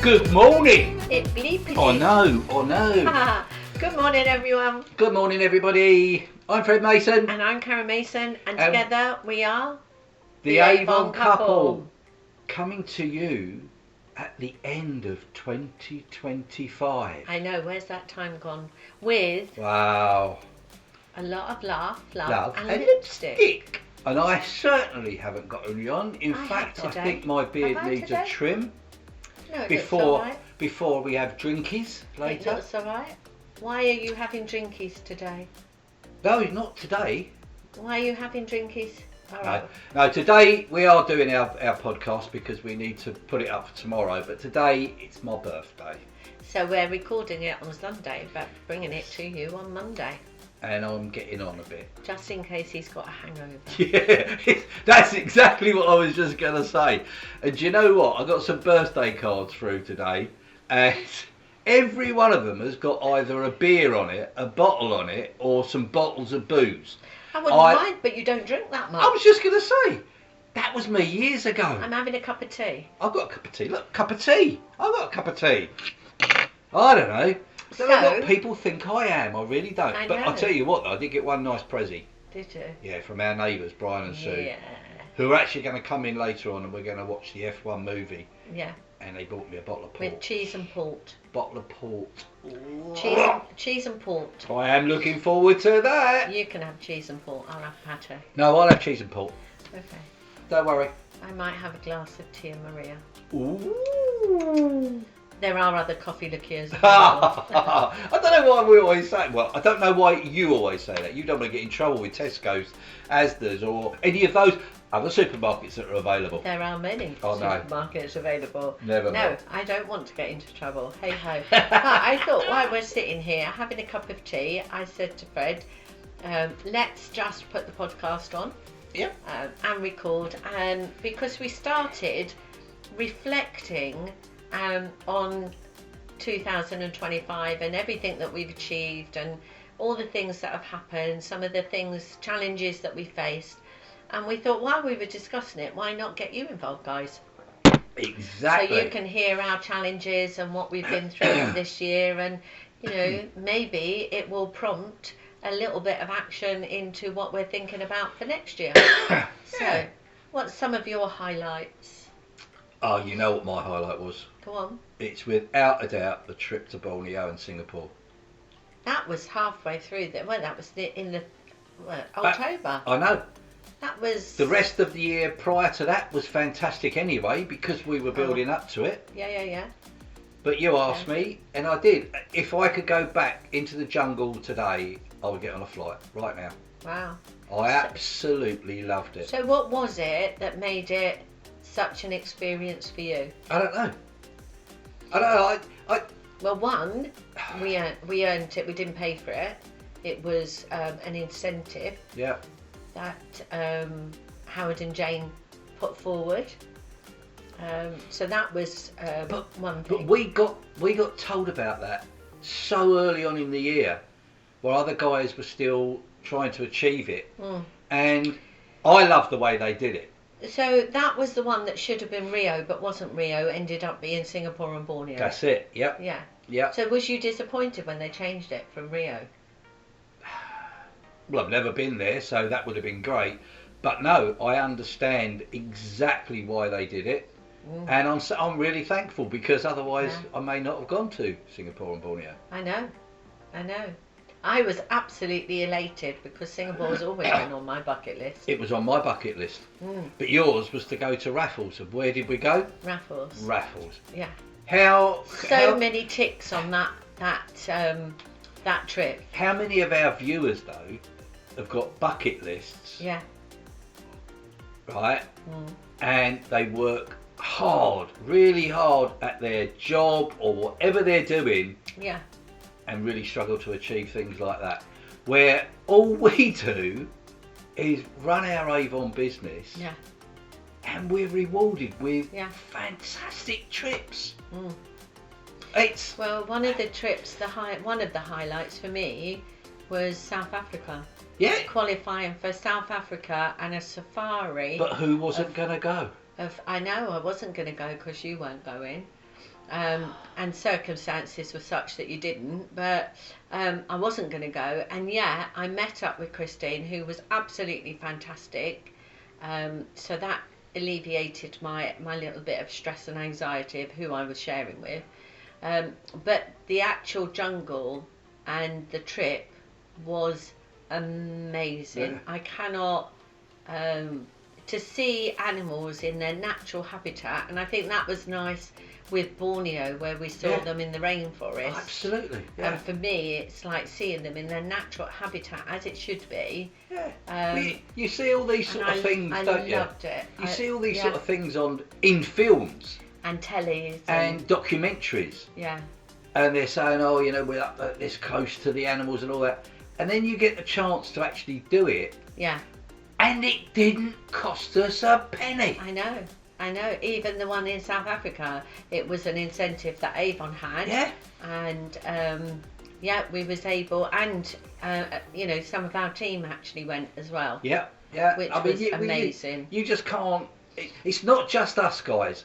Good morning. It bleepy. Oh no. Good morning, everyone. Good morning, everybody. I'm Fred Mason. And I'm Karen Mason, and together we are the Avon Couple, coming to you at the end of 2025. I know, where's that time gone? With Wow. a lot of love, and and lipstick. And I certainly haven't got any on. In fact, I think my beard needs a trim No, it looks before alright. before we have drinkies later. It looks alright. Why are you having drinkies today? No, not today. Why are you having drinkies? No, today we are doing our podcast because we need to put it up for tomorrow. But today it's my birthday. So we're recording it on Sunday, but bringing it to you on Monday. And I'm getting on a bit. Just in case he's got a hangover. Yeah, that's exactly what I was just going to say. And do you know what? I got some birthday cards through today. And every one of them has got either a beer on it, a bottle on it, or some bottles of booze. I wouldn't mind, but you don't drink that much. I was just going to say, that was me years ago. I'm having a cup of tea. I've got a cup of tea. Look, cup of tea. I've got a cup of tea. I don't know. I don't know what people think I am. I really don't. But I'll tell you what, though, I did get one nice prezi. Did you? Yeah, from our neighbours, Brian and Sue. Yeah. Who are actually going to come in later on, and we're going to watch the F1 movie. Yeah. And they bought me a bottle of port. With cheese and port. Bottle of port. Cheese and port. I am looking forward to that. You can have cheese and port. I'll have pate. No, I'll have cheese and port. Okay. Don't worry. I might have a glass of Tia Maria. Ooh. There are other coffee liqueurs as well. I don't know why we always say. Well, I don't know why you always say that. You don't want to get in trouble with Tesco's, Asda's, or any of those other supermarkets that are available. There are many supermarkets available. Never. No, I don't want to get into trouble. Hey ho. But I thought while we're sitting here having a cup of tea, I said to Fred, let's just put the podcast on. Yeah. And record. And because we started reflecting on 2025 and everything that we've achieved and all the things that have happened, some of the challenges that we faced, and we thought while we were discussing it, why not get you involved, guys? Exactly. So you can hear our challenges and what we've been through this year, and maybe it will prompt a little bit of action into what we're thinking about for next year. So what's some of your highlights? Oh, you know what my highlight was? Go on. It's without a doubt the trip to Borneo and Singapore. That was halfway through. That was in October. I know. That was... The rest of the year prior to that was fantastic anyway because we were building up to it. Yeah. But you asked me, and I did. If I could go back into the jungle today, I would get on a flight right now. Wow. I absolutely loved it. So what was it that made it such an experience for you? I don't know. Well, one, we earned it. We didn't pay for it. It was an incentive. Yeah. That Howard and Jane put forward. So that was one thing. But we got told about that so early on in the year, while other guys were still trying to achieve it, and I love the way they did it. So that was the one that should have been Rio, but wasn't Rio. Ended up being Singapore and Borneo. That's it. Yep. Yeah. So was you disappointed when they changed it from Rio? Well, I've never been there, so that would have been great. But no, I understand exactly why they did it, and I'm really thankful because otherwise I may not have gone to Singapore and Borneo. I know. I was absolutely elated because Singapore has always been on my bucket list. It was on my bucket list, but yours was to go to Raffles. And where did we go? Raffles. Yeah. How many ticks on that trip. How many of our viewers though have got bucket lists? Yeah. Right. And they work hard, really hard at their job or whatever they're doing. Yeah. And really struggle to achieve things like that. Where all we do is run our Avon business. Yeah. And we're rewarded with fantastic trips. Well, one of the trips, one of the highlights for me was South Africa. Yeah. Qualifying for South Africa and a safari. But who wasn't going to go? I know I wasn't going to go because you weren't going. And circumstances were such that you didn't, but I wasn't going to go, and yet I met up with Christine, who was absolutely fantastic. So that alleviated my little bit of stress and anxiety of who I was sharing with. But the actual jungle and the trip was amazing. Yeah. I cannot to see animals in their natural habitat, and I think that was nice with Borneo, where we saw them in the rainforest. Absolutely. Yeah. And for me, it's like seeing them in their natural habitat as it should be. Yeah. You see all these sort of things, don't you? I loved it. You see all these sort of things in films and tellies and documentaries. Yeah. And they're saying, oh, you know, we're up this close to the animals and all that. And then you get the chance to actually do it. Yeah. And it didn't cost us a penny. I know. Even the one in South Africa, it was an incentive that Avon had. Yeah. And we was able, and you know, some of our team actually went as well. Yeah. Yeah. Which was amazing. You just can't. It's not just us guys.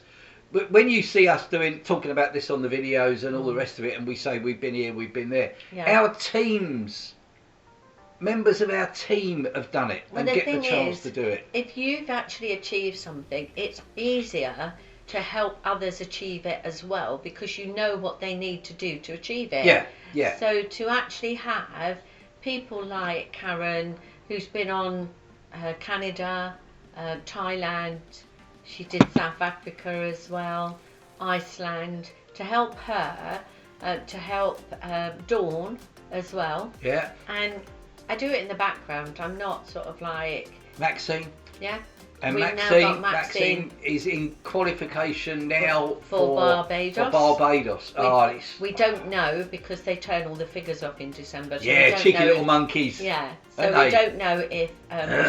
When you see us talking about this on the videos and all the rest of it, and we say we've been here, we've been there, our teams. Members of our team have done it and get the chance to do it. If you've actually achieved something, it's easier to help others achieve it as well, because you know what they need to do to achieve it. Yeah, yeah. So to actually have people like Karen, who's been on Canada, Thailand, she did South Africa as well, Iceland, to help her, to help Dawn as well. Yeah. And I do it in the background. I'm not sort of like Maxine. Yeah. And We've Maxine, now got Maxine is in qualification now for Barbados. For Barbados. We don't know, because they turn all the figures off in December. So yeah, cheeky little monkeys. Yeah. So we don't know if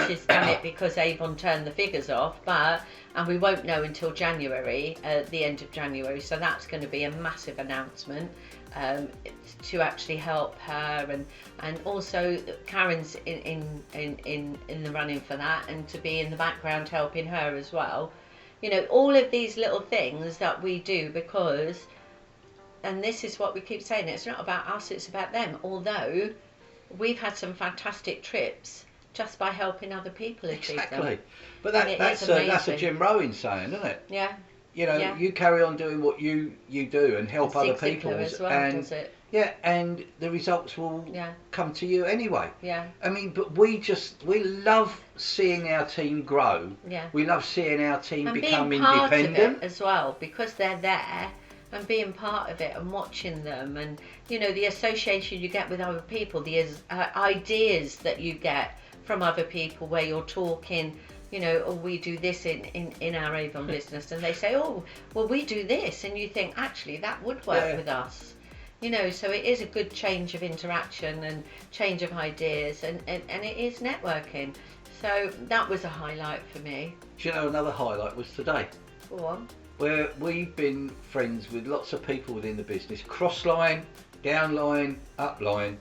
she's done it because Avon turned the figures off, and we won't know until January, the end of January. So that's going to be a massive announcement. To actually help her, and also Karen's in the running for that, and to be in the background helping her as well. You know, all of these little things that we do, because, and this is what we keep saying, it's not about us, it's about them. Although we've had some fantastic trips just by helping other people achieve them. Exactly. But that's a Jim Rowan saying, isn't it? Yeah. You know, you carry on doing what you do and help other people, as well, and does it? yeah, and the results will come to you anyway. Yeah. I mean, but we love seeing our team grow. Yeah. We love seeing our team and become being part independent of it as well, because they're there, and being part of it and watching them, and you know, the association you get with other people, the ideas that you get from other people, where you're talking. You know, oh, we do this in our Avon business, and they say, oh, well, we do this, and you think, actually, that would work with us. You know, so it is a good change of interaction and change of ideas, and it is networking. So that was a highlight for me. Do you know, another highlight was today. Go on. Where we've been friends with lots of people within the business, cross line, down line, up line,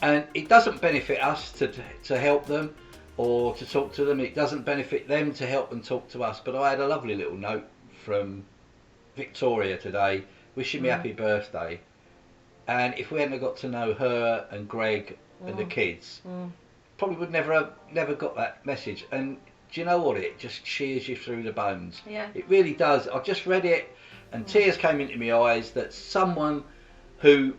and it doesn't benefit us to help them or to talk to them. It doesn't benefit them to help and talk to us. But I had a lovely little note from Victoria today, wishing me happy birthday. And if we hadn't got to know her and Greg and the kids, probably would never got that message. And do you know what? It just cheers you through the bones. Yeah. It really does. I just read it, and tears came into my eyes that someone who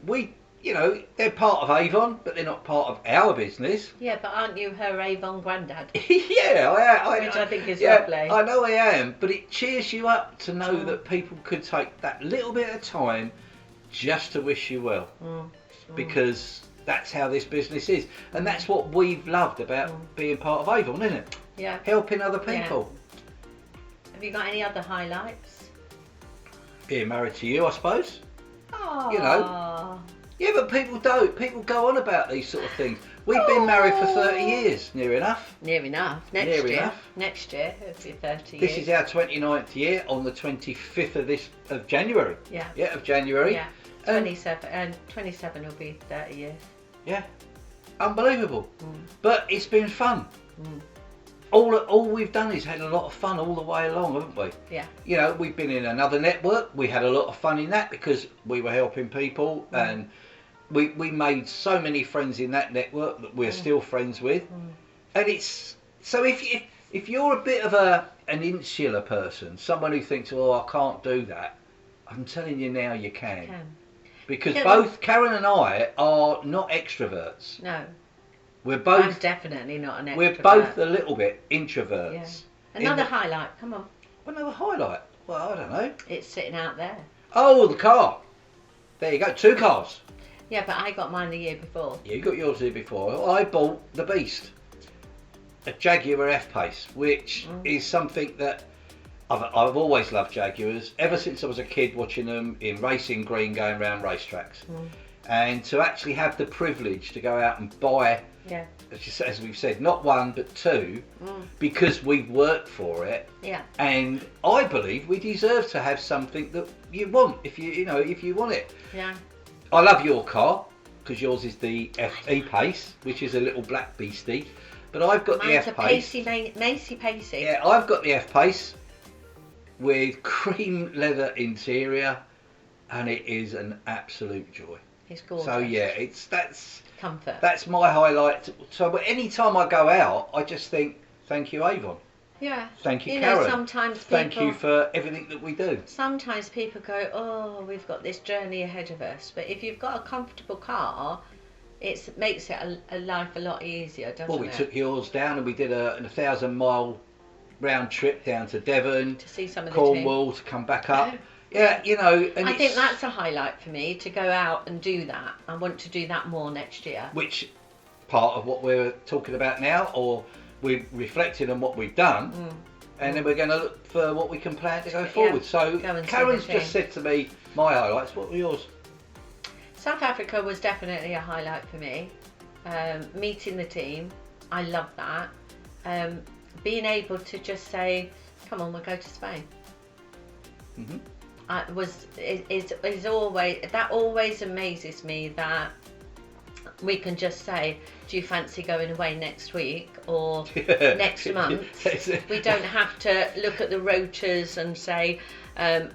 you know, they're part of Avon, but they're not part of our business. Yeah, but aren't you her Avon granddad? Yeah, which I think is lovely. I know I am, but it cheers you up to know that people could take that little bit of time just to wish you well, because that's how this business is, and that's what we've loved about being part of Avon, isn't it? Yeah. Helping other people. Yeah. Have you got any other highlights? Being married to you, I suppose. Oh. You know. Yeah, but people don't. People go on about these sort of things. We've been married for 30 years, near enough. Near enough. Next year, it'll be 30 years. This is our 29th year on the 25th of January. Yeah. Yeah, of January. Yeah. 27 will be 30 years. Yeah. Unbelievable. But it's been fun. all we've done is had a lot of fun all the way along, haven't we? Yeah. You know, we've been in another network. We had a lot of fun in that because we were helping people, and we made so many friends in that network that we're still friends with. And it's so if you're a bit of an insular person, someone who thinks, oh, I can't do that, I'm telling you now, you can. Because both Karen and I are not extroverts. No. We're both. I'm definitely not an extrovert. We're both a little bit introverts. Yeah. Another highlight. Come on. Another highlight. Well, I don't know. It's sitting out there. Oh, the car. There you go. 2 cars. Yeah, but I got mine the year before. Yeah, you got yours the year before. I bought the Beast, a Jaguar F-Pace, which is something that I've always loved Jaguars ever since I was a kid, watching them in racing green going around racetracks. And to actually have the privilege to go out and buy, as we've said, not 1 but 2, because we've worked for it. Yeah. And I believe we deserve to have something that you want if you want it. Yeah. I love your car because yours is the E-Pace, which is a little black beastie. But I've got the F-Pace. Macy Pacey. Yeah, I've got the F-Pace with cream leather interior, and it is an absolute joy. It's gorgeous. So yeah, that's comfort. That's my highlight. So any time I go out, I just think, thank you, Avon. Yeah. Thank you, Karen. Sometimes thank you for everything that we do. Sometimes people go, oh, we've got this journey ahead of us. But if you've got a comfortable car, it makes it a life a lot easier, doesn't it? Well, we took yours down and we did a 1,000-mile round trip down to Devon, to see some of Cornwall, to come back up. Yeah, and I think that's a highlight for me, to go out and do that. I want to do that more next year. Which part of what we're talking about now, or we're reflecting on what we've done, and then we're going to look for what we can plan to go forward. So Karen's just said to me, my highlights. What were yours? South Africa was definitely a highlight for me. Meeting the team, I love that. Being able to just say, come on, we'll go to Spain. That always amazes me, that we can just say, do you fancy going away next week or next month? We don't have to look at the rotas and say,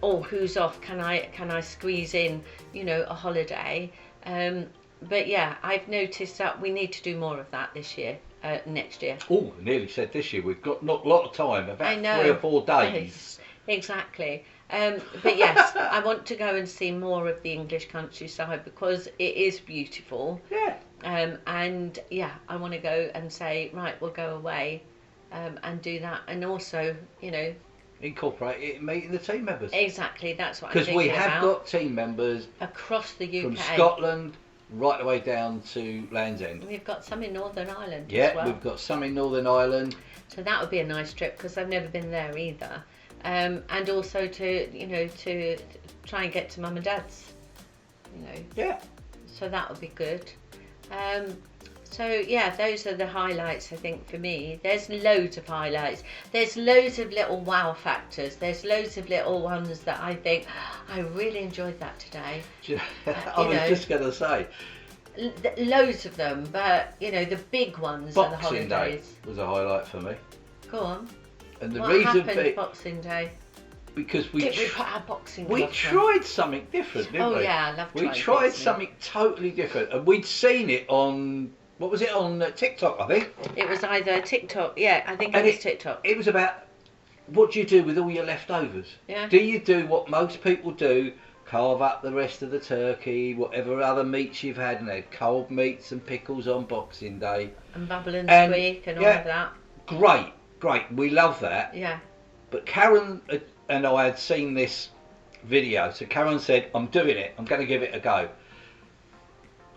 who's off, can I squeeze in, a holiday. But yeah, I've noticed that we need to do more of that this year, next year. Oh, I nearly said this year. We've got not a lot of time, about 3 or 4 days. Exactly. But yes, I want to go and see more of the English countryside because it is beautiful. Yeah. And yeah, I want to go and say, right, we'll go away and do that. And also, incorporate it in meeting the team members. Exactly, that's what I'm thinking about. Because we have got team members across the UK. From Scotland right the way down to Land's End. We've got some in Northern Ireland as well. We've got some in Northern Ireland. So that would be a nice trip because I've never been there either. And also to try and get to mum and dad's, Yeah. So that would be good. So yeah, those are the highlights, I think, for me. There's loads of highlights. There's loads of little wow factors. There's loads of little ones that I think, I really enjoyed that today. I was just going to say. Loads of them, but the big ones are the holidays. Boxing Day was a highlight for me. Go on. And what happened Boxing Day? Because we put our boxing we tried something different, didn't we? Oh yeah, I love trying. We tried something totally different, and we'd seen it on, what was it, on TikTok, I think. It was either TikTok, yeah, I think it was TikTok. It was about, what do you do with all your leftovers? Yeah. Do you do what most people do, carve up the rest of the turkey, whatever other meats you've had, and have cold meats and pickles on Boxing Day. And bubble and squeak and all of that. Great, we love that. Yeah. But Karen and I had seen this video, so Karen said, I'm doing it, I'm going to give it a go.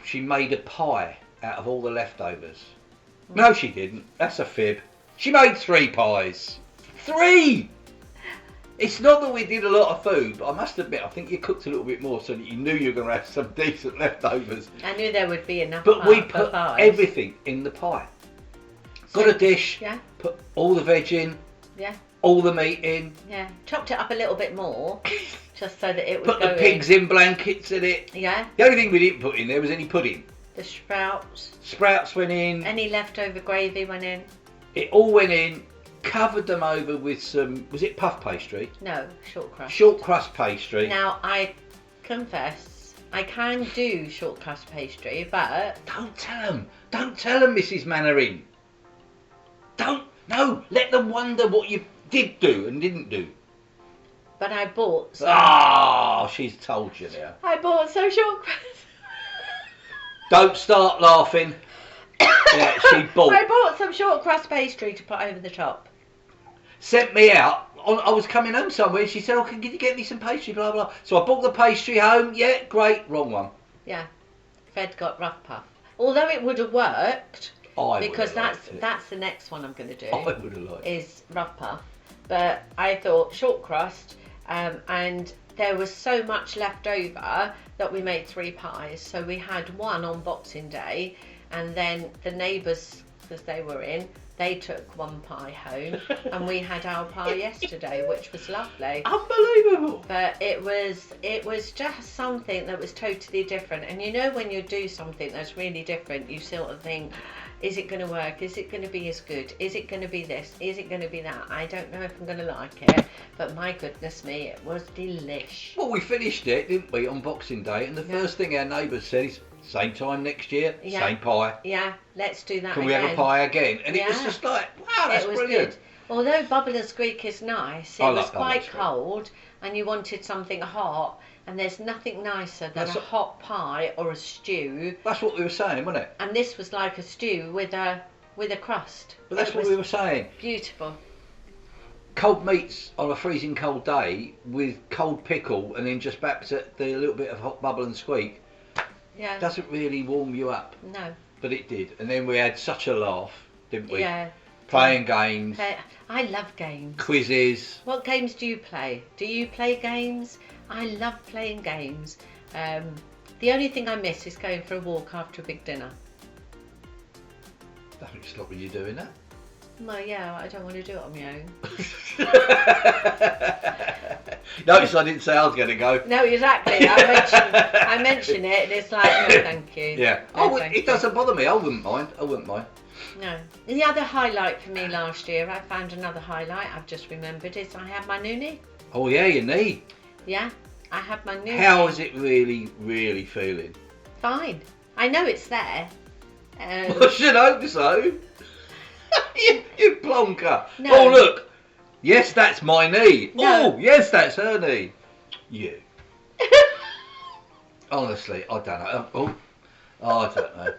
She made a pie out of all the leftovers. No, she didn't. That's a fib. She made 3 pies. 3! It's not that we did a lot of food, but I must admit, I think you cooked a little bit more so that you knew you were going to have some decent leftovers. I knew there would be enough. But we put everything in the pie. Got a dish, put all the veg in, all the meat in. Yeah, chopped it up a little bit more, just so that it would put the pigs in blankets in it. Yeah. The only thing we didn't put in there was any pudding. The sprouts. Sprouts went in. Any leftover gravy went in. It all went in, covered them over with some, was it puff pastry? No, short crust. Short crust pastry. Now, I confess, I can do short crust pastry, but... Don't tell them, Mrs. Mannering. Let them wonder what you did do and didn't do. But I bought some... Oh, she's told you now. I bought some short crust. Don't start laughing. Yeah, she bought. I bought some short crust pastry to put over the top. Sent me out. I was coming home somewhere and she said, oh, can you get me some pastry, blah, blah. So I bought the pastry home. Yeah, great. Wrong one. Yeah. Fred got rough puff. Although it would have worked, because that's that's the next one I'm going to do. I would have liked it. Is rough puff. But I thought short crust, and there was so much left over that we made 3 pies. So we had one on Boxing Day, and then the neighbours, because they were in, they took 1 pie home, and we had our pie yesterday, which was lovely. Unbelievable. But it was just something that was totally different. And you know, when you do something that's really different, you sort of think, is it going to work? Is it going to be as good? Is it going to be this? Is it going to be that? I don't know if I'm going to like it, but my goodness me, it was delish. Well, we finished it, didn't we, on Boxing Day, and the first thing our neighbours said is, same time next year, same pie. Yeah, let's do that Can again. we have a pie again? And it was just like, wow, that's brilliant. Good. Although Bubble and Squeak is nice, it was quite cold, and you wanted something hot, and there's nothing nicer than a hot pie or a stew. That's what we were saying, wasn't it? And this was like a stew with a crust. But that's what we were saying. Beautiful. Cold meats on a freezing cold day with cold pickle, and then just back to the little bit of hot Bubble and Squeak. Yeah. Doesn't really warm you up. No. But it did. And then we had such a laugh, didn't we? Yeah. Playing games. I love games. Quizzes. What games do you play? Do you play games? I love playing games. The only thing I miss is going for a walk after a big dinner. Nothing stopping you doing that. Well, yeah, I don't want to do it on my own. Notice I didn't say I was going to go. No, exactly. I mention it, and it's like, no, thank you. Yeah. No, it doesn't bother me. I wouldn't mind. No. The other highlight for me last year, I found another highlight I've just remembered, is I had my new knee. Oh yeah, your knee. Yeah, I had my new knee. How is it really, really feeling? Fine. I know it's there. I should hope so. you plonker. No. Oh look. Yes, that's my knee. No. Oh, yes, that's her knee. You. Honestly, I don't know. I don't know.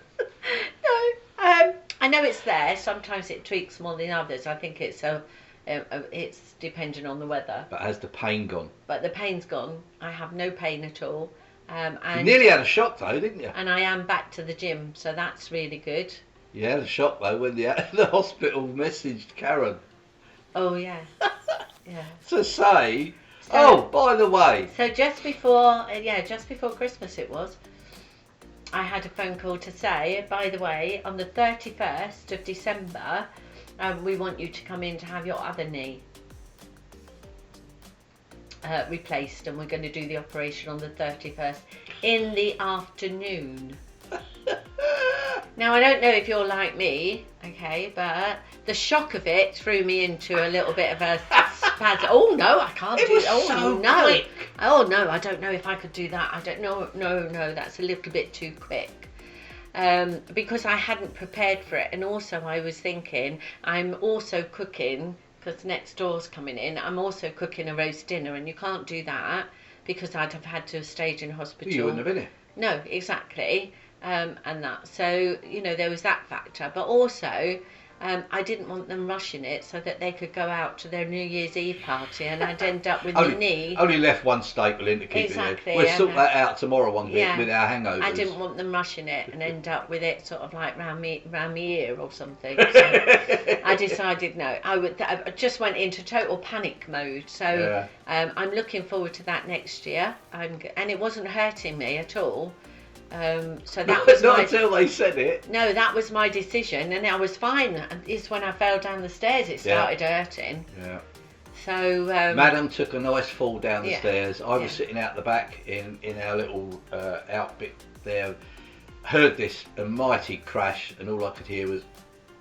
No. I know it's there. Sometimes it tweaks more than others. I think it's dependent on the weather. But has the pain gone? But the pain's gone. I have no pain at all. And you nearly had a shock though, didn't you? And I am back to the gym, so that's really good. You had a shock though when the hospital messaged Karen. Oh yeah. Yeah. To say, oh, by the way. So just before Christmas it was, I had a phone call to say, by the way, on the 31st of December, we want you to come in to have your other knee replaced, and we're going to do the operation on the 31st in the afternoon. Now, I don't know if you're like me, okay, but the shock of it threw me into a little bit of a spasm. Oh no, I can't do that. Oh so no. quick. Oh no, I don't know if I could do that. I don't know. No, that's a little bit too quick. Because I hadn't prepared for it, and also I was thinking I'm also cooking, because next door's coming in, I'm also cooking a roast dinner, and you can't do that because I'd have had to have stayed in hospital. You wouldn't have been here. No, exactly. And that. So, there was that factor. But also, I didn't want them rushing it so that they could go out to their New Year's Eve party, and I'd end up with a knee. Only left one staple in to keep Exactly, it in. We'll sort that out tomorrow with our hangovers. I didn't want them rushing it and end up with it sort of like round me ear or something. So I decided no. I just went into total panic mode. So I'm looking forward to that next year. And it wasn't hurting me at all. So that was not until they said it. No, that was my decision, and I was fine. And it's when I fell down the stairs it started hurting. Yeah. So Madam took a nice fall down the stairs. I was sitting out the back in our little outbit there. Heard this mighty crash, and all I could hear was,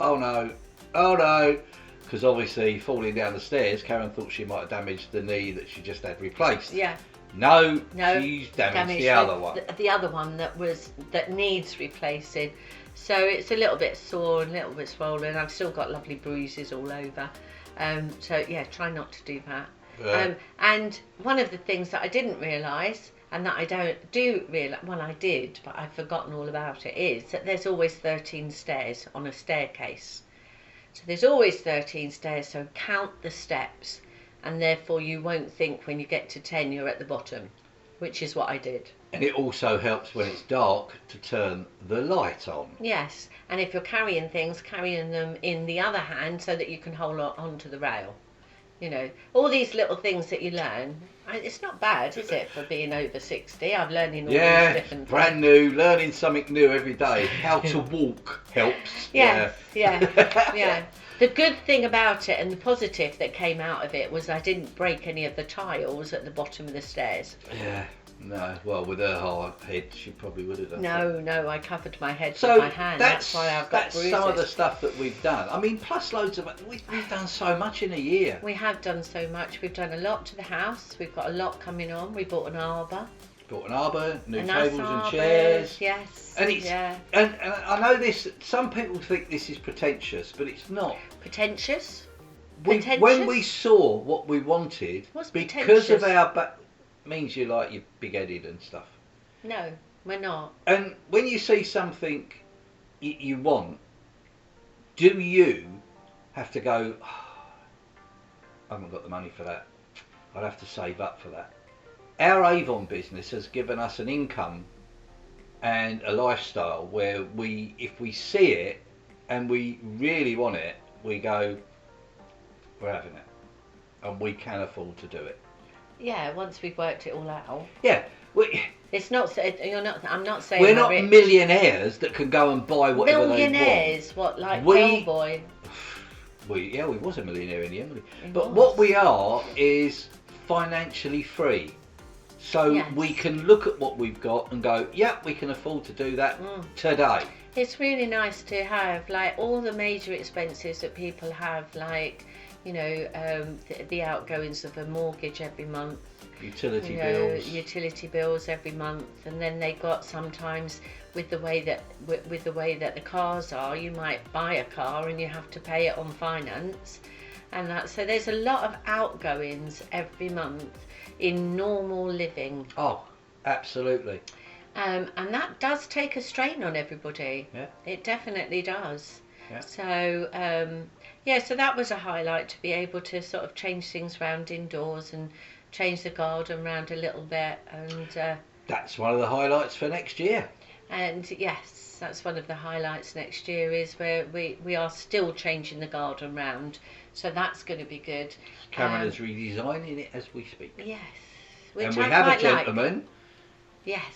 "Oh no, oh no, because obviously falling down the stairs, Karen thought she might have damaged the knee that she just had replaced. Yeah. No, No, she's damaged the other one. The other one that needs replacing. So it's a little bit sore and a little bit swollen. I've still got lovely bruises all over. So yeah, try not to do that. And one of the things that I didn't realise, and that I do realise, well I did, but I've forgotten all about it, is that there's always 13 stairs on a staircase. So there's always 13 stairs, so count the steps, and therefore you won't think when you get to 10 you're at the bottom, which is what I did. And it also helps when it's dark to turn the light on. Yes, and if you're carrying things, carrying them in the other hand so that you can hold on to the rail. You know, all these little things that you learn. It's not bad, is it, for being over 60? I'm learning all these different brand new, learning something new every day. How to walk helps. Yeah. The good thing about it and the positive that came out of it was I didn't break any of the tiles at the bottom of the stairs. Yeah. No, well, with her hard head, she probably would have done that. No, I covered my head with my hand. That's why I've got bruises. That's some of the stuff that we've done. I mean, plus loads of... We've done so much in a year. We have done so much. We've done a lot to the house. We've got a lot coming on. We bought an arbour. New tables and chairs. Yes. And it's and I know this. Some people think this is pretentious, but it's not. Pretentious? When we saw what we wanted, What's because of our means you like you're big-headed and stuff. No, we're not. And when you see something you want, do you have to go, oh, I haven't got the money for that, I'd have to save up for that? Our Avon business has given us an income and a lifestyle where if we see it and we really want it, we go, we're having it, and we can afford to do it. Yeah, once we've worked it all out. Yeah, it's not. You're not. I'm not saying we're not millionaires that can go and buy whatever they want. Millionaires, what, like Hellboy? We was a millionaire in the end. But what we are is financially free, so we can look at what we've got and go, yeah, we can afford to do that today. It's really nice to have like all the major expenses that people have, like, you know, the outgoings of a mortgage every month, utility bills every month, and then they got sometimes with the way that the cars are, you might buy a car and you have to pay it on finance, and that, so there's a lot of outgoings every month in normal living. Oh, absolutely. And that does take a strain on everybody. Yeah, it definitely does. Yeah. So so that was a highlight, to be able to sort of change things around indoors and change the garden around a little bit, and that's one of the highlights for next year. And yes, that's one of the highlights next year, is where we are still changing the garden round, so that's going to be good. Cameron is redesigning it as we speak. Yes, and we have a gentleman. Like. Yes.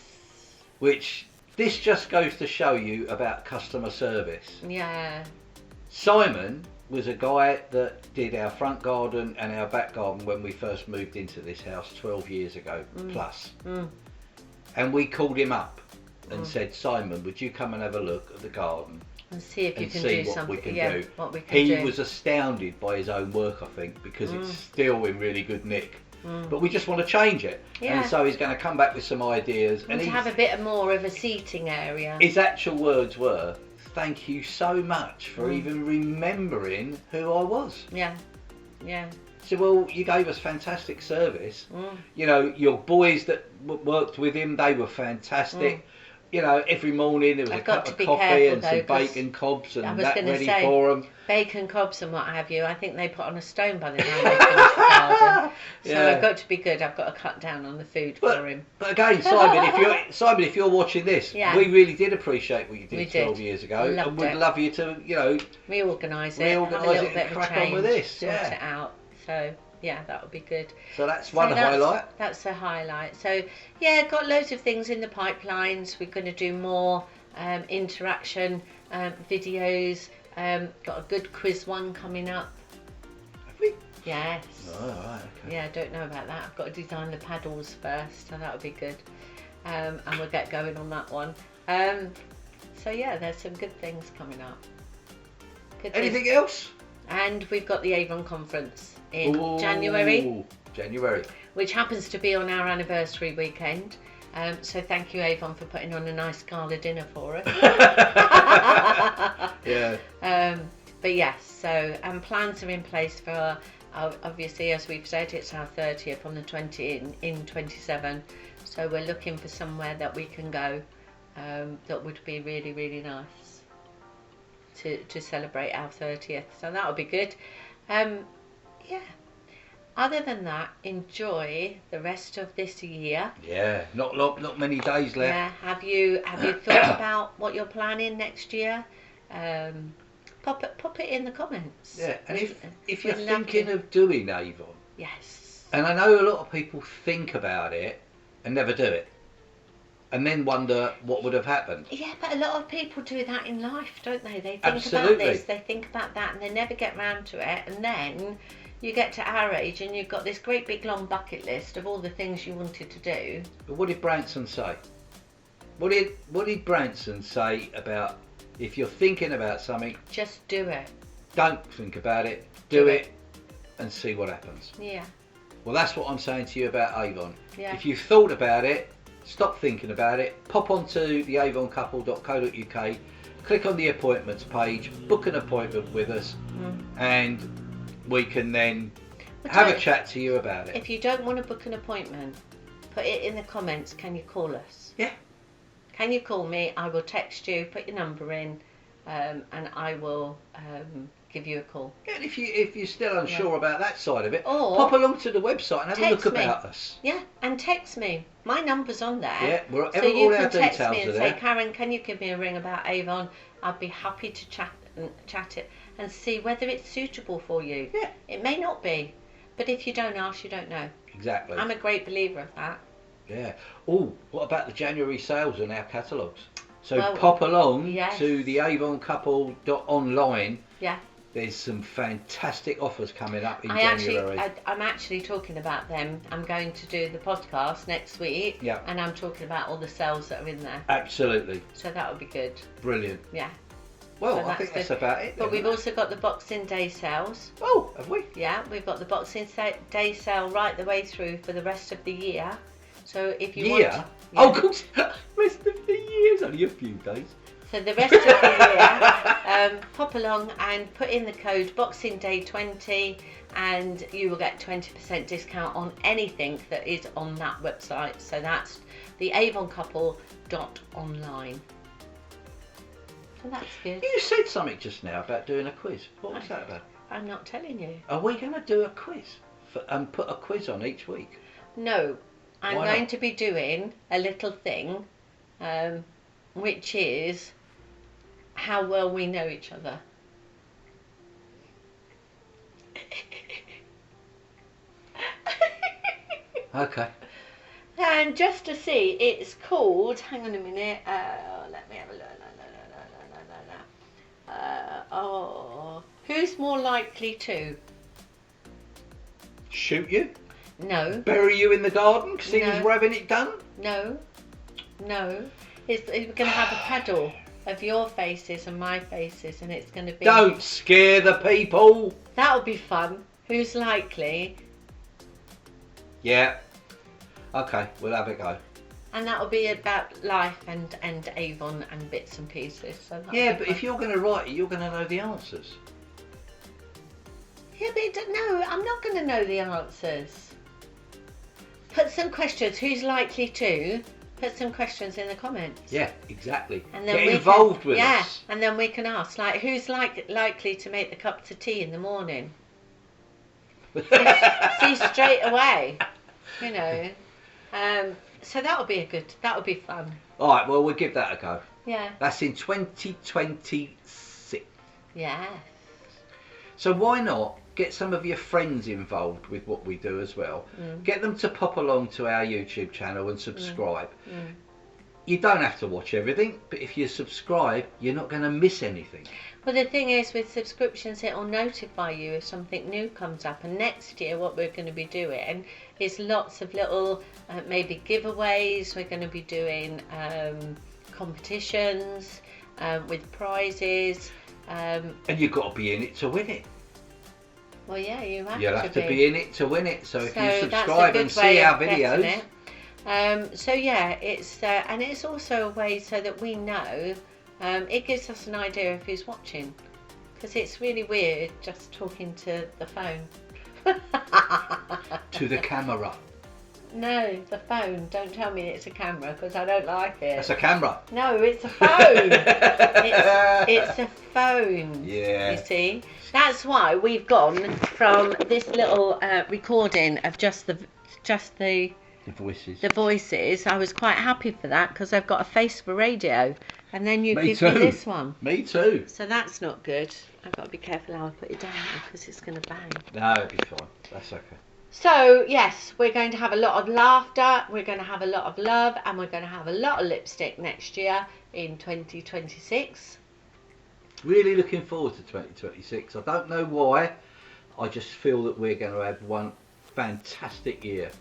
Which this just goes to show you about customer service. Yeah. Simon was a guy that did our front garden and our back garden when we first moved into this house 12 years ago plus. And we called him up and said, Simon, would you come and have a look at the garden and see if you can do something? What we can do. What we can do. He was astounded by his own work, I think, because it's still in really good nick. But we just want to change it, and so he's going to come back with some ideas and to have a bit more of a seating area. His actual words were, thank you so much for even remembering who I was. Yeah. So, well, you gave us fantastic service. You know, your boys that worked with him, they were fantastic. You know, every morning there was a cup of coffee and some bacon cobs and that ready for them. Bacon cobs and what have you, I think they put on a stone by the time they finished the garden. So I've got to be good. I've got to cut down on the food for him. But again, Simon, if you're watching this, we really did appreciate what you did 12 years ago, and we'd love you to, you know, reorganise it, have a little bit of a change, on with this, sort it out. So yeah, that would be good. So that's one highlight. That's a highlight. So yeah, got loads of things in the pipelines. We're going to do more interaction videos. Got a good quiz one coming up. Have we? Yes. Oh, right, okay. Yeah, I don't know about that. I've got to design the paddles first, so that would be good. And we'll get going on that one. So yeah, there's some good things coming up. Good Anything thing. else? And we've got the Avon conference in Ooh, January, January. which happens to be on our anniversary weekend. So thank you, Avon, for putting on a nice gala dinner for us. Yeah. But yes, so plans are in place for, obviously, as we've said, it's our 30th on the 20 in 27. So we're looking for somewhere that we can go that would be really, really nice to celebrate our 30th. So that'll be good. Yeah. Other than that, enjoy the rest of this year. Yeah. Not many days left. Yeah. Have you thought about what you're planning next year? Pop it in the comments. Yeah. And if you're We'd love thinking to- of doing Avon, Yes. and I know a lot of people think about it and never do it, and then wonder what would have happened. Yeah, but a lot of people do that in life, don't they? They think Absolutely. about this, they think about that, and they never get round to it. And then you get to our age and you've got this great big long bucket list of all the things you wanted to do. But what did Branson say? What did Branson say about if you're thinking about something, Just do it. don't think about it, do it, and see what happens. Yeah. Well, that's what I'm saying to you about Avon. Yeah. If you've thought about it, stop thinking about it, pop onto the avoncouple.co.uk, click on the appointments page, book an appointment with us, and we can then have a chat to you about it. If you don't want to book an appointment, put it in the comments. Can you call us? Yeah. Can you call me? I will text you, put your number in, and I will give you a call. Yeah, and if you're still unsure about that side of it, Or pop along to the website and have a look text me. about us. Yeah, and text me. My number's on there. Yeah, So you all our can text details me and are say, there. Karen, can you give me a ring about Avon? I'd be happy to chat it and see whether it's suitable for you. Yeah. It may not be, but if you don't ask, you don't know. Exactly. I'm a great believer of that. Yeah. Oh, what about the January sales on our catalogues? So Well, pop along yes. to the avoncouple.online. Yeah. There's some fantastic offers coming up in I'm January. actually talking about them. I'm going to do the podcast next week. Yeah. And I'm talking about all the sales that are in there. Absolutely. So that would be good. Brilliant. Yeah. Well, So I think that's that's good. about it. But then, we've isn't it? also got the Boxing Day sales. Oh, have we? Yeah, we've got the Boxing Day sale right the way through for the rest of the year. So if you want... Yeah. Oh, of course. Rest of the year's only a few days. So the rest of the year, pop along and put in the code Boxing Day 20 and you will get 20% discount on anything that is on that website. So that's the avoncouple.online. So that's good. You said something just now about doing a quiz. What was that about? I'm not telling you. Are we going to do a quiz and put a quiz on each week? No, I'm Why going not? to be doing a little thing, which is how well we know each other. Okay. And just to see, it's called, hang on a minute, let me have a look. Who's more likely to? Shoot you? No, Bury you in the garden because he was No. having it done? no. We're going to have a paddle of your faces and my faces, and it's going to be... Don't scare the people. That'll be fun. Who's likely? Yeah. Okay, we'll have a go. And that'll be about life and Avon and bits and pieces. So that'll Yeah, be but fun. if you're going to write it, you're going to know the answers. Yeah, but no, I'm not going to know the answers. Put some questions. Who's likely to? Put some questions in the comments. Yeah, exactly. And then Get we involved can, with yeah, us. and then we can ask, like, who's likely to make the cups of tea in the morning? See straight away, you know. So that'll be fun. All right, well, we'll give that a go. Yeah. That's in 2026. Yeah. So why not get some of your friends involved with what we do as well? Get them to pop along to our YouTube channel and subscribe. You don't have to watch everything, but if you subscribe, you're not going to miss anything. Well, the thing is, with subscriptions, it'll notify you if something new comes up. And next year, what we're going to be doing is lots of little, maybe giveaways. We're going to be doing competitions with prizes. Um, And you've got to be in it to win it. well, yeah, you have You'll to have to be in it to win it. So if you that's a subscribe good and see way our of getting videos, it. So yeah, it's and it's also a way so that we know. It gives us an idea of who's watching, because it's really weird just talking to the phone. to the camera. No, the phone. Don't tell me it's a camera, because I don't like it. That's a camera. No, it's a phone. it's a phone. Yeah. You see, that's why we've gone from this little recording of just the voices. the voices. I was quite happy for that, because I've got a face for radio, and then you Me give too. me this one. Me too. So that's not good. I've got to be careful how I put it down, because it's going to bang. No, it'll be fine. That's okay. So yes, we're going to have a lot of laughter, we're going to have a lot of love, and we're going to have a lot of lipstick next year in 2026. Really looking forward to 2026. I don't know why. I just feel that we're going to have one fantastic year.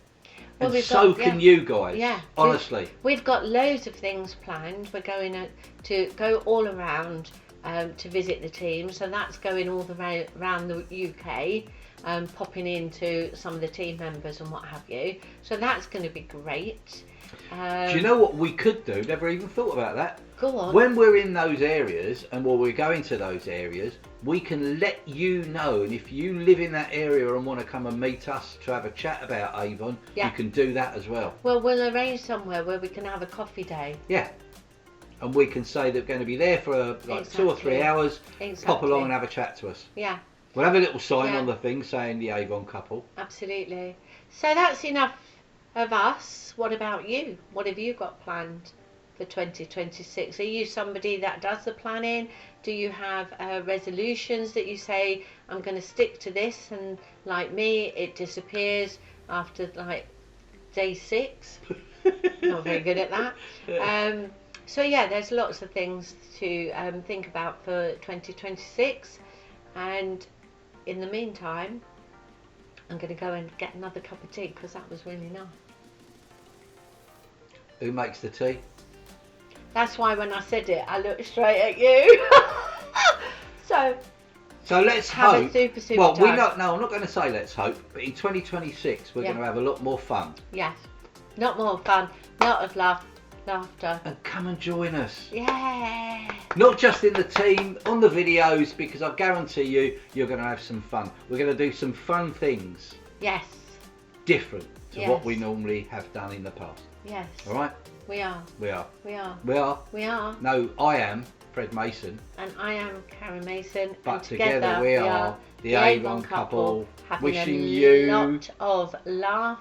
Well, And so can you guys. Yeah. Honestly. We've got loads of things planned. We're going to go all around to visit the team. So that's going all around the UK, popping into some of the team members and what have you. So that's going to be great. Do you know what we could do? Never even thought about that. Go on. When we're in those areas and while we're going to those areas, we can let you know. And if you live in that area and want to come and meet us to have a chat about Avon, Yeah. you can do that as well. Well, we'll arrange somewhere where we can have a coffee day. Yeah. And we can say that we're going to be there for like 2 or 3 hours. Pop along and have a chat to us. Yeah. We'll have a little sign Yeah. on the thing saying the Avon Couple. Absolutely. So that's enough of us. What about you? What have you got planned for 2026? Are you somebody that does the planning? Do you have resolutions that you say, I'm going to stick to this, and like me, it disappears after like day 6? Not very good at that. So yeah, there's lots of things to think about for 2026, and in the meantime, I'm going to go and get another cup of tea, because that was really nice. Who makes the tea? That's why when I said it, I looked straight at you. So let's have hope. a super Well, time. no, I'm not going to say let's hope, but in 2026 we're Yeah. going to have a lot more fun. Yes, not more fun, lot of laughter. And come and join us. Yeah. Not just in the team, on the videos, because I guarantee you're going to have some fun. We're going to do some fun things, Yes. different to Yes. what we normally have done in the past. Yes. All right? We are. We are. We are. We are. We are. No, I am Fred Mason. And I am Karen Mason. But and together we are the Avon Couple, having wishing a you lot of laugh,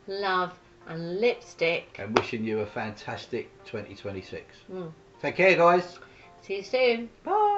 love, and lipstick. and wishing you a fantastic 2026. Mm. Take care, guys. See you soon. Bye.